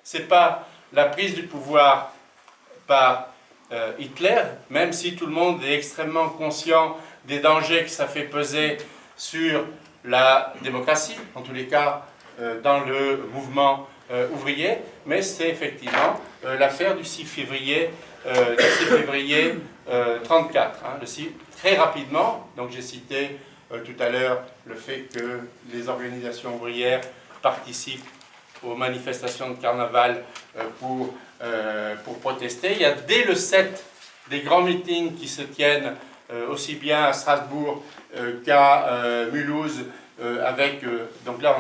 ce n'est pas la prise du pouvoir par Hitler, même si tout le monde est extrêmement conscient des dangers que ça fait peser sur la démocratie, en tous les cas dans le mouvement ouvrier, mais c'est effectivement l'affaire du 6 février 1934. Très rapidement, donc j'ai cité tout à l'heure le fait que les organisations ouvrières participent aux manifestations de carnaval pour protester. Il y a dès le 7 des grands meetings qui se tiennent aussi bien à Strasbourg qu'à Mulhouse, avec, donc là,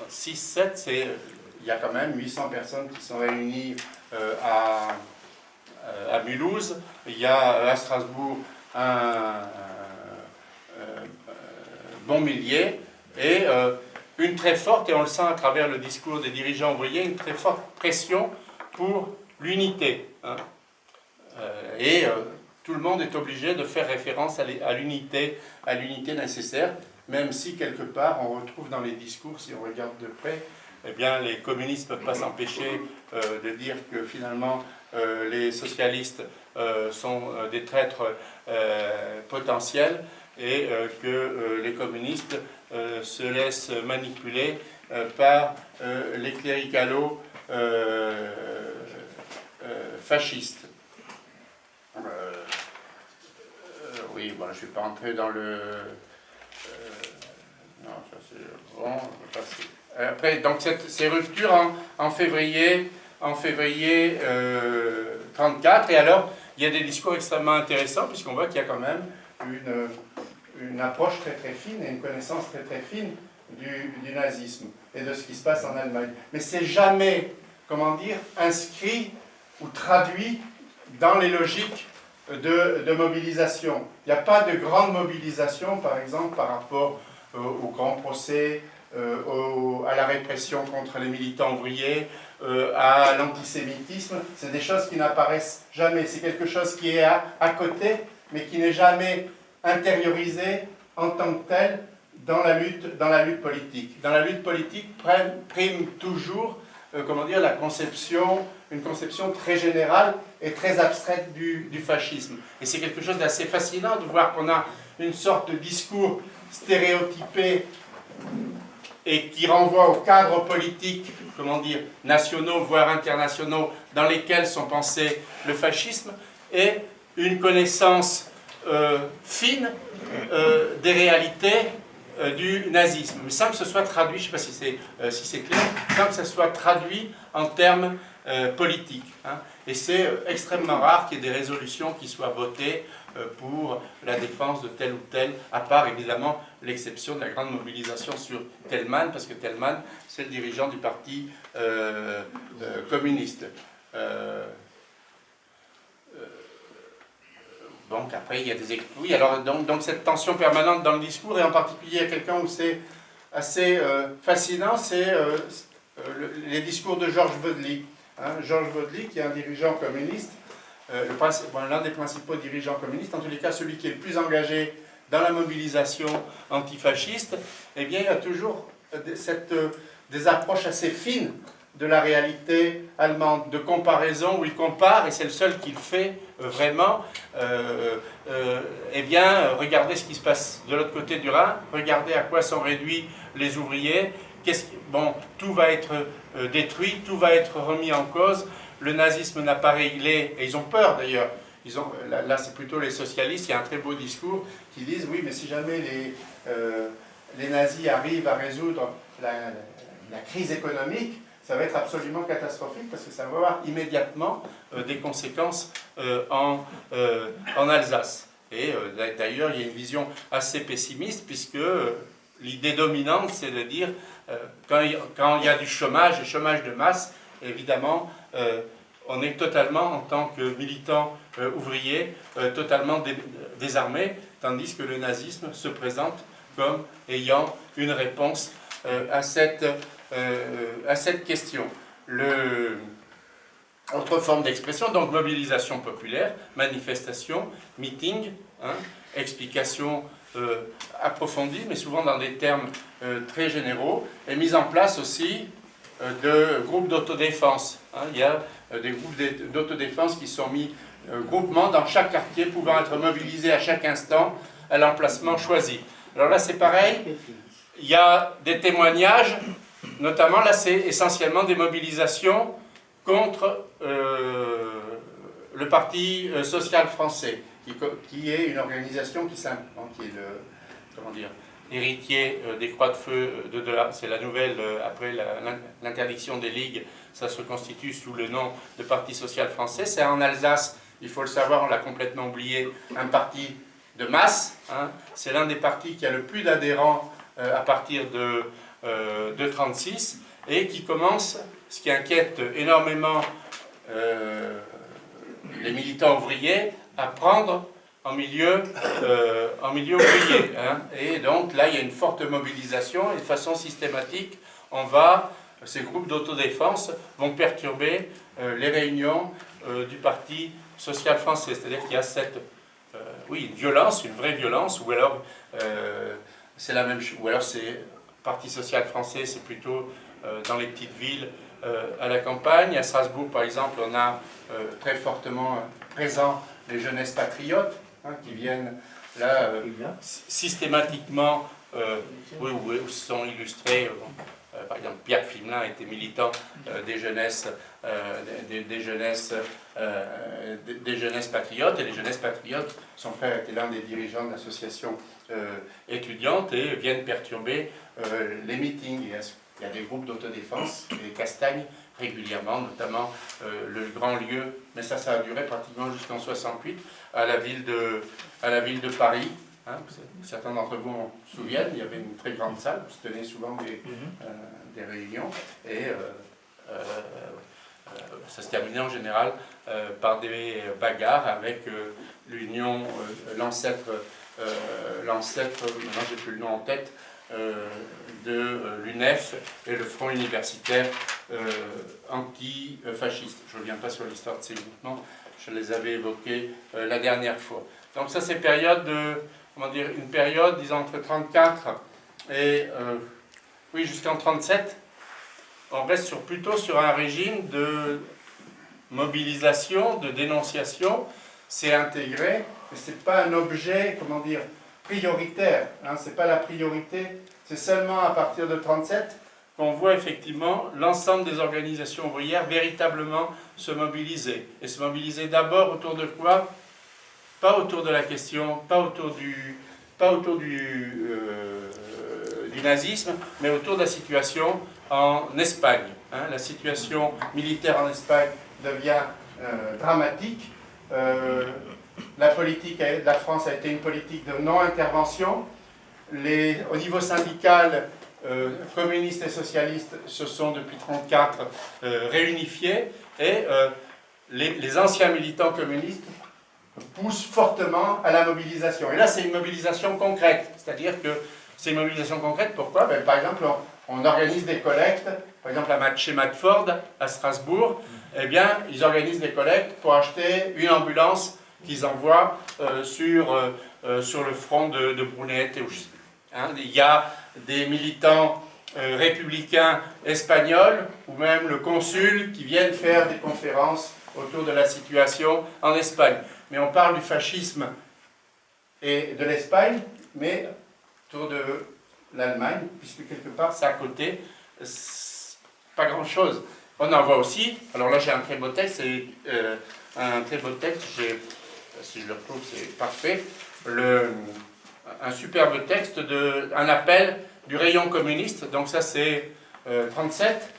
6-7, il y a quand même 800 personnes qui sont réunies à Mulhouse. Il y a à Strasbourg un bon millier, et une très forte, et on le sent à travers le discours des dirigeants ouvriers, une très forte pression pour l'unité. Tout le monde est obligé de faire référence à l'unité nécessaire, même si quelque part on retrouve dans les discours, si on regarde de près, eh bien les communistes ne peuvent pas s'empêcher de dire que finalement les socialistes sont des traîtres potentiels, et que les communistes se laissent manipuler par les cléricalos fascistes. Oui, bon, je ne vais pas entrer dans le... non, ça c'est bon, on va passer. Après, donc ces ruptures en février 34, et alors il y a des discours extrêmement intéressants, puisqu'on voit qu'il y a quand même une approche très très fine et une connaissance très très fine du nazisme et de ce qui se passe en Allemagne. Mais c'est jamais, comment dire, inscrit ou traduit dans les logiques de mobilisation. Il n'y a pas de grande mobilisation, par exemple, par rapport au grand procès, à la répression contre les militants ouvriers, à l'antisémitisme. C'est des choses qui n'apparaissent jamais. C'est quelque chose qui est à côté, mais qui n'est jamais intériorisé en tant que tel dans la lutte politique. Dans la lutte politique prime toujours comment dire, une conception très générale et très abstraite du fascisme. Et c'est quelque chose d'assez fascinant de voir qu'on a une sorte de discours stéréotypé et qui renvoie aux cadres politiques, comment dire, nationaux, voire internationaux, dans lesquels sont pensés le fascisme, et une connaissance fine des réalités du nazisme, mais sans que ce soit traduit, je ne sais pas si c'est clair, sans que ce soit traduit en termes politiques. Et c'est extrêmement rare qu'il y ait des résolutions qui soient votées pour la défense de tel ou tel, à part évidemment l'exception de la grande mobilisation sur Thälmann, parce que Thälmann, c'est le dirigeant du parti communiste. Donc après, il y a des... Oui, alors donc cette tension permanente dans le discours, et en particulier à quelqu'un où c'est assez fascinant, c'est les discours de Georges Vodely. Georges Vodely, qui est un dirigeant communiste, l'un des principaux dirigeants communistes, en tous les cas celui qui est le plus engagé dans la mobilisation antifasciste, eh bien il y a toujours des approches assez fines de la réalité allemande, de comparaison, où il compare, et c'est le seul qui le fait vraiment, eh bien, regardez ce qui se passe de l'autre côté du Rhin, regardez à quoi sont réduits les ouvriers, bon, tout va être détruit, tout va être remis en cause, le nazisme n'a pas réglé, et ils ont peur d'ailleurs, là c'est plutôt les socialistes, il y a un très beau discours qui disent, oui, mais si jamais les nazis arrivent à résoudre la crise économique, ça va être absolument catastrophique parce que ça va avoir immédiatement des conséquences en Alsace. Et d'ailleurs, il y a une vision assez pessimiste puisque l'idée dominante, c'est de dire quand il y a du chômage de masse, évidemment, on est totalement, en tant que militant ouvrier, totalement désarmé, tandis que le nazisme se présente comme ayant une réponse à cette question. Autre forme d'expression, donc mobilisation populaire, manifestation, meeting, explication approfondie, mais souvent dans des termes très généraux, et mise en place aussi de groupes d'autodéfense. Hein. Il y a des groupes d'autodéfense qui sont mis groupement dans chaque quartier, pouvant être mobilisés à chaque instant à l'emplacement choisi. Alors là, c'est pareil, il y a des témoignages, notamment là, c'est essentiellement des mobilisations contre le Parti social français, qui est une organisation qui est l'héritier des Croix de Feu c'est la nouvelle, après l'interdiction des ligues, ça se constitue sous le nom de Parti social français. C'est en Alsace, il faut le savoir, on l'a complètement oublié, un parti de masse. Hein. C'est l'un des partis qui a le plus d'adhérents à partir de 1936 et qui commence, ce qui inquiète énormément les militants ouvriers, à prendre en milieu ouvrier. Hein. Et donc là, il y a une forte mobilisation et de façon systématique, ces groupes d'autodéfense vont perturber les réunions du Parti social français. C'est-à-dire qu'il y a une violence, une vraie violence, ou alors c'est la même chose, ou alors c'est Parti social français, c'est plutôt dans les petites villes, à la campagne. À Strasbourg, par exemple, on a très fortement présent les jeunesses patriotes, hein, qui viennent là systématiquement, où sont illustrés. Par exemple, Pierre Fimelin était militant des jeunesses patriotes, et les jeunesses patriotes, son frère était l'un des dirigeants de l'association étudiante, et viennent perturber les meetings. Il y a des groupes d'autodéfense, les Castagnes, régulièrement, notamment le grand lieu, mais ça a duré pratiquement jusqu'en 68, à la ville de Paris. Hein, certains d'entre vous en souviennent, il y avait une très grande salle où se tenaient souvent des réunions, et ça se terminait en général par des bagarres avec l'union, l'ancêtre, maintenant j'ai plus le nom en tête, de l'UNEF et le Front universitaire antifasciste. Je ne reviens pas sur l'histoire de ces mouvements, je les avais évoqués la dernière fois. Donc ça, c'est une période, disons, entre 1934 et jusqu'en 1937, on reste plutôt sur un régime de mobilisation, de dénonciation. C'est intégré, mais ce n'est pas un objet, prioritaire. Hein, ce n'est pas la priorité. C'est seulement à partir de 1937 qu'on voit effectivement l'ensemble des organisations ouvrières véritablement se mobiliser. Et se mobiliser d'abord autour de quoi? Pas autour de la question, pas autour du nazisme, mais autour de la situation en Espagne. Hein. La situation militaire en Espagne devient dramatique. La politique de la France a été une politique de non-intervention. Au niveau syndical, communistes et socialistes se sont depuis 1934 réunifiés, et les anciens militants communistes poussent fortement à la mobilisation. Et là, c'est une mobilisation concrète. C'est-à-dire que c'est une mobilisation concrète. Pourquoi? Par exemple, on organise des collectes. Par exemple, chez Matford, à Strasbourg, eh bien, ils organisent des collectes pour acheter une ambulance qu'ils envoient sur le front de Brunete. Hein, il y a des militants républicains espagnols, ou même le consul, qui viennent faire des conférences autour de la situation en Espagne. Mais on parle du fascisme et de l'Espagne, mais autour de l'Allemagne, puisque quelque part c'est à côté, pas grand-chose. On en voit aussi, alors là j'ai un très beau texte, si je le retrouve c'est parfait, un superbe texte, un appel du rayon communiste, donc ça c'est 37,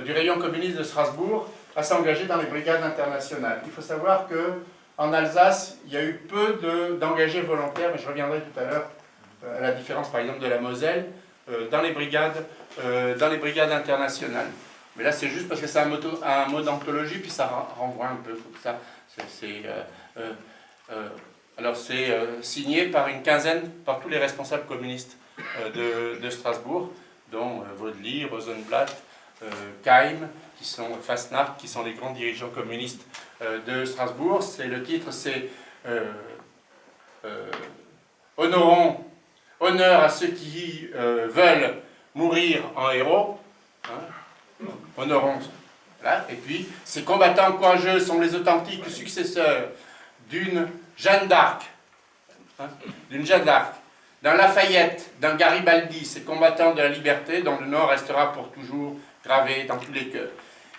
du rayon communiste de Strasbourg, à s'engager dans les brigades internationales. Il faut savoir qu'en Alsace, il y a eu peu d'engagés volontaires, mais je reviendrai tout à l'heure à la différence par exemple de la Moselle, dans les brigades internationales. Mais là c'est juste parce que c'est un mot d'anthologie, puis ça renvoie un peu comme ça. Alors c'est signé par une quinzaine, par tous les responsables communistes de Strasbourg, dont Vaudely, Rosenblatt, Keim, Fasnacht, qui sont les grands dirigeants communistes de Strasbourg. Le titre, c'est Honneur à ceux qui veulent mourir en héros. Hein. honorons. Voilà. Et puis, ces combattants courageux sont les authentiques successeurs d'une Jeanne d'Arc, hein, d'un Lafayette, d'un Garibaldi, ces combattants de la liberté dont le nom restera pour toujours gravé dans tous les cœurs.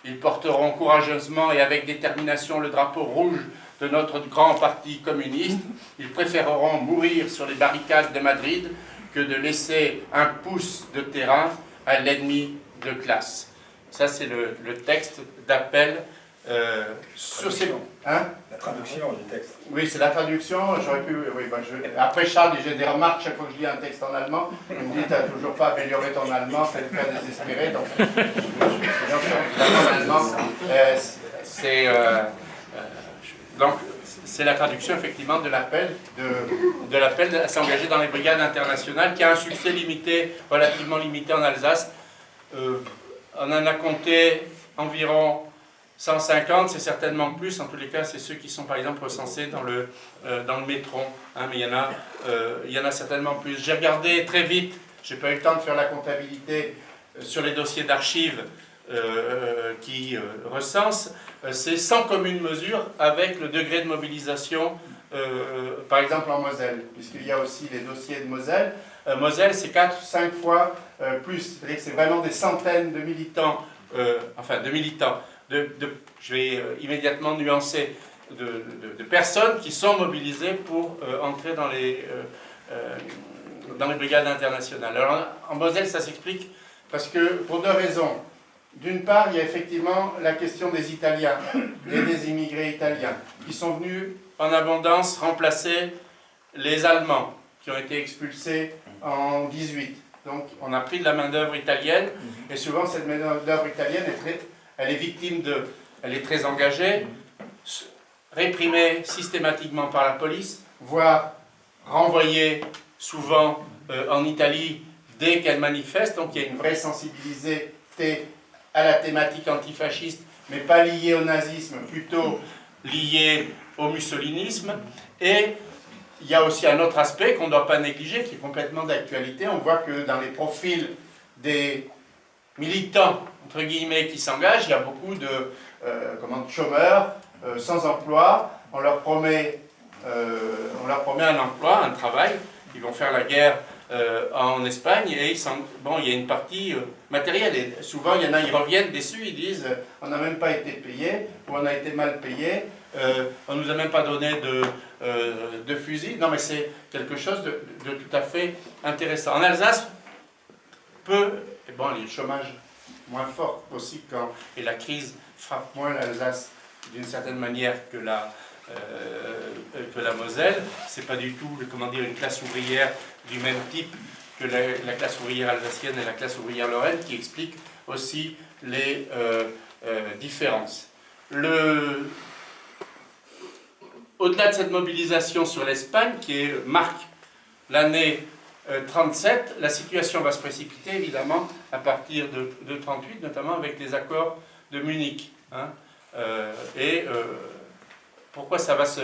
Ils porteront courageusement et avec détermination le drapeau rouge de notre grand parti communiste. Ils préféreront mourir sur les barricades de Madrid que de laisser un pouce de terrain à l'ennemi de classe. Ça, c'est le texte d'appel sur ces... Hein? La traduction du texte. Oui, c'est la traduction. J'aurais pu... Oui, Après, Charles, j'ai des remarques chaque fois que je lis un texte en allemand. Il me dit, tu n'as toujours pas amélioré ton allemand, c'est le cas désespéré. Donc, c'est la traduction, effectivement, de l'appel à s'engager dans les brigades internationales, qui a un succès limité, relativement limité en Alsace. On en a compté environ 150, c'est certainement plus. En tous les cas, c'est ceux qui sont, par exemple, recensés dans le métron. Hein, mais il y en a certainement plus. J'ai regardé très vite, je n'ai pas eu le temps de faire la comptabilité sur les dossiers d'archives qui recensent. C'est 100 communes mesures avec le degré de mobilisation, par exemple en Moselle, puisqu'il y a aussi les dossiers de Moselle. Moselle, c'est 4-5 fois plus. C'est-à-dire que c'est vraiment des centaines de militants, je vais immédiatement nuancer, de personnes qui sont mobilisées pour entrer dans les brigades internationales. Alors en Moselle, ça s'explique parce que, pour deux raisons. D'une part, il y a effectivement la question des Italiens et des immigrés italiens qui sont venus en abondance remplacer les Allemands qui ont été expulsés en 18. Donc on a pris de la main-d'œuvre italienne et souvent cette main-d'œuvre italienne elle est très engagée, réprimée systématiquement par la police, voire renvoyée souvent en Italie dès qu'elle manifeste. Donc il y a une vraie sensibilité à la thématique antifasciste, mais pas liée au nazisme, plutôt liée au mussolinisme. Et il y a aussi un autre aspect qu'on ne doit pas négliger, qui est complètement d'actualité. On voit que dans les profils des militants, entre guillemets, qui s'engagent, il y a beaucoup de chômeurs, sans emploi. On leur promet un emploi, un travail. Ils vont faire la guerre en Espagne et il y a une partie matérielle. Et souvent, il y en a, ils reviennent déçus, ils disent on n'a même pas été payé, ou on a été mal payé, on ne nous a même pas donné de fusil. Non, mais c'est quelque chose de tout à fait intéressant. En Alsace, il y a le chômage moins fort aussi, et la crise frappe moins l'Alsace d'une certaine manière que la Moselle. C'est pas du tout, une classe ouvrière du même type que la classe ouvrière alsacienne et la classe ouvrière lorraine, qui explique aussi les différences. Au-delà de cette mobilisation sur l'Espagne, qui marque l'année 37, la situation va se précipiter évidemment à partir de 38, notamment avec les accords de Munich. Hein. Pourquoi ça va se...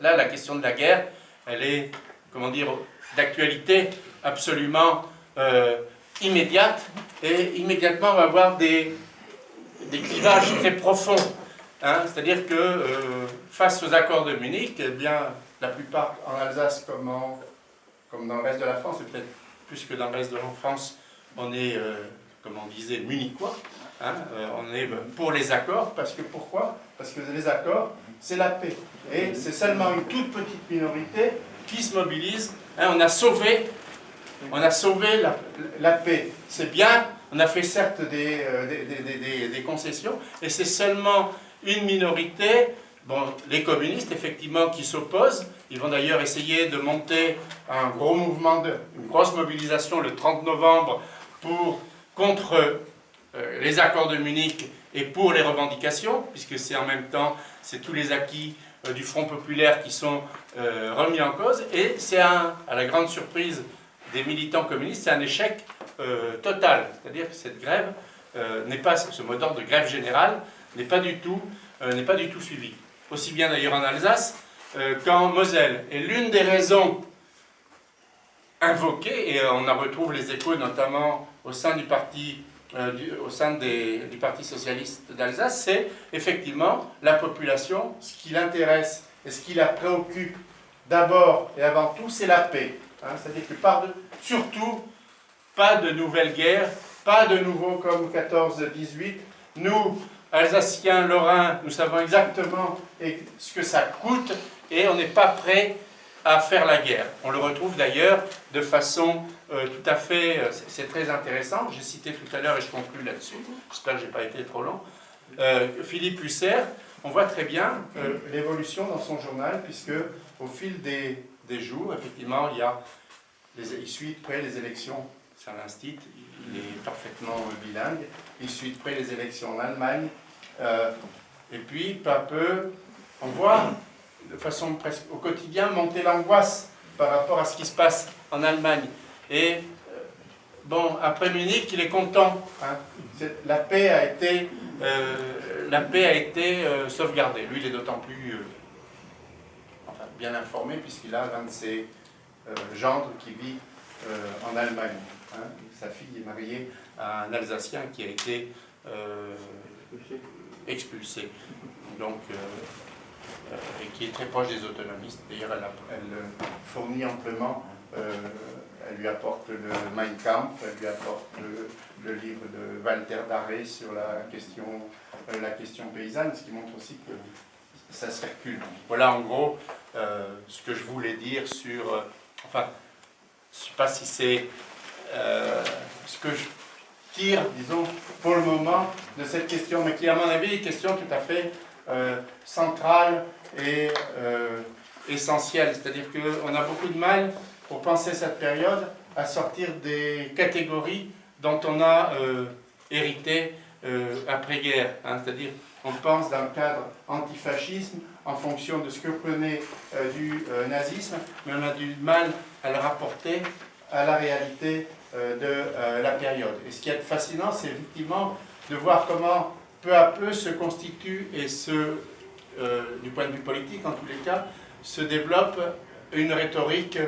là, la question de la guerre, elle est, d'actualité absolument immédiate, et immédiatement on va avoir des clivages très profonds. Hein. C'est-à-dire que face aux accords de Munich, eh bien, la plupart en Alsace comme dans le reste de la France, et peut-être plus que dans le reste de la France, on est, comme on disait, munichois. Hein, on est pour les accords, pourquoi? Parce que les accords, c'est la paix. Et c'est seulement une toute petite minorité qui se mobilise. Hein, on a sauvé la paix. C'est bien, on a fait certes des concessions, et c'est seulement une minorité, les communistes, effectivement, qui s'opposent. Ils vont d'ailleurs essayer de monter un gros mouvement, une grosse mobilisation le 30 novembre contre les accords de Munich et pour les revendications, puisque c'est en même temps, c'est tous les acquis du Front populaire qui sont remis en cause, et c'est à la grande surprise des militants communistes, c'est un échec total. C'est-à-dire que cette grève ce mot d'ordre de grève générale n'est pas du tout suivi. Aussi bien d'ailleurs en Alsace qu'en Moselle. Et l'une des raisons invoquées, et on en retrouve les échos notamment au sein du parti au sein du Parti socialiste d'Alsace, c'est effectivement la population. Ce qui l'intéresse et ce qui la préoccupe d'abord et avant tout, c'est la paix. Hein, c'est-à-dire que surtout, pas de nouvelles guerres, pas de nouveau comme 14-18. Nous, Alsaciens, Lorrains, nous savons exactement ce que ça coûte et on n'est pas prêt à faire la guerre. On le retrouve d'ailleurs de façon tout à fait... c'est très intéressant, j'ai cité tout à l'heure et je conclue là-dessus, j'espère que je n'ai pas été trop long. Philippe Husserl, on voit très bien l'évolution dans son journal, puisque au fil des jours, effectivement, il suit de près les élections, c'est un institut, il est parfaitement bilingue, il suit de près les élections en Allemagne, et puis peu à peu, on voit de façon presque au quotidien monter l'angoisse par rapport à ce qui se passe en Allemagne. Et bon, après Munich, il est content. Hein. La paix a été sauvegardée. Lui, il est d'autant plus bien informé puisqu'il a l'un de ses gendres qui vit en Allemagne. Hein. Sa fille est mariée à un Alsacien qui a été expulsé. Donc, et qui est très proche des autonomistes. D'ailleurs, elle fournit amplement, elle lui apporte le Mein Kampf, elle lui apporte le livre de Walter Darré sur la question paysanne, ce qui montre aussi que ça circule. Voilà en gros ce que je voulais dire sur... enfin, je ne sais pas si c'est ce que je tire, disons, pour le moment, de cette question, mais qui, à mon avis, est une question tout à fait centrale et essentielle. C'est-à-dire qu'on a beaucoup de mal, pour penser cette période, à sortir des catégories dont on a hérité après-guerre. Hein. C'est-à-dire, on pense dans le cadre antifascisme, en fonction de ce que prenait du nazisme, mais on a du mal à le rapporter à la réalité de la période. Et ce qui est fascinant, c'est effectivement de voir comment peu à peu se constitue et du point de vue politique en tous les cas, se développe une rhétorique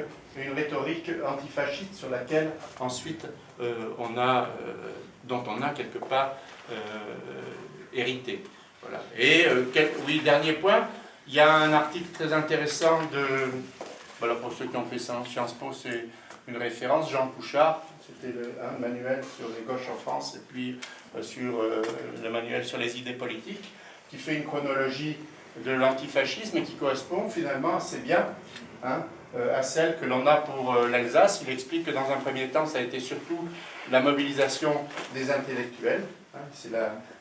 antifasciste sur laquelle ensuite dont on a quelque part hérité. Voilà. Et oui, dernier point, il y a un article très intéressant voilà, pour ceux qui ont fait Sciences Po, c'est une référence, Jean Couchard, c'était un manuel sur les gauches en France, et puis sur le manuel sur les idées politiques, qui fait une chronologie de l'antifascisme et qui correspond finalement assez bien à celle que l'on a pour l'Alsace. Il explique que dans un premier temps, ça a été surtout la mobilisation des intellectuels. Hein,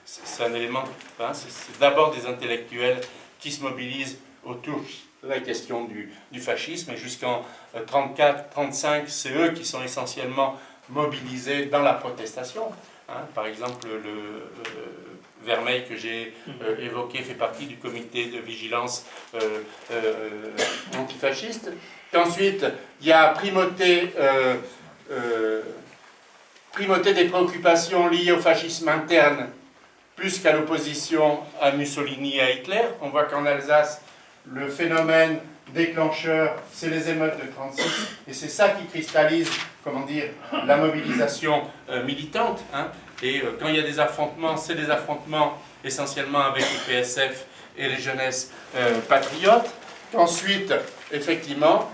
c'est un élément, hein, c'est d'abord des intellectuels qui se mobilisent autour de la question du fascisme, et jusqu'en 34-35, c'est eux qui sont essentiellement mobilisés dans la protestation. Hein, par exemple, le Vermeil que j'ai évoqué fait partie du comité de vigilance antifasciste. Ensuite, il y a primauté des préoccupations liées au fascisme interne plus qu'à l'opposition à Mussolini et à Hitler. On voit qu'en Alsace, le phénomène déclencheur, c'est les émeutes de 1936, et c'est ça qui cristallise, comment dire, la mobilisation militante. Hein. Et quand il y a des affrontements, c'est des affrontements essentiellement avec le PSF et les jeunesses patriotes. Ensuite, effectivement,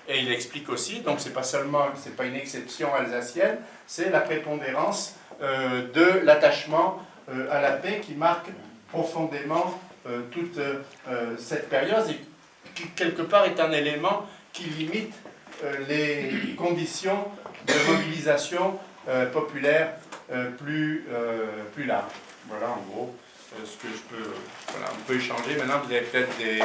et il explique aussi, donc c'est pas une exception alsacienne, c'est la prépondérance de l'attachement à la paix qui marque profondément toute cette période et qui quelque part est un élément qui limite les conditions de mobilisation populaire plus large. Voilà en gros ce que je peux... Voilà, on peut échanger. Maintenant vous avez peut-être des...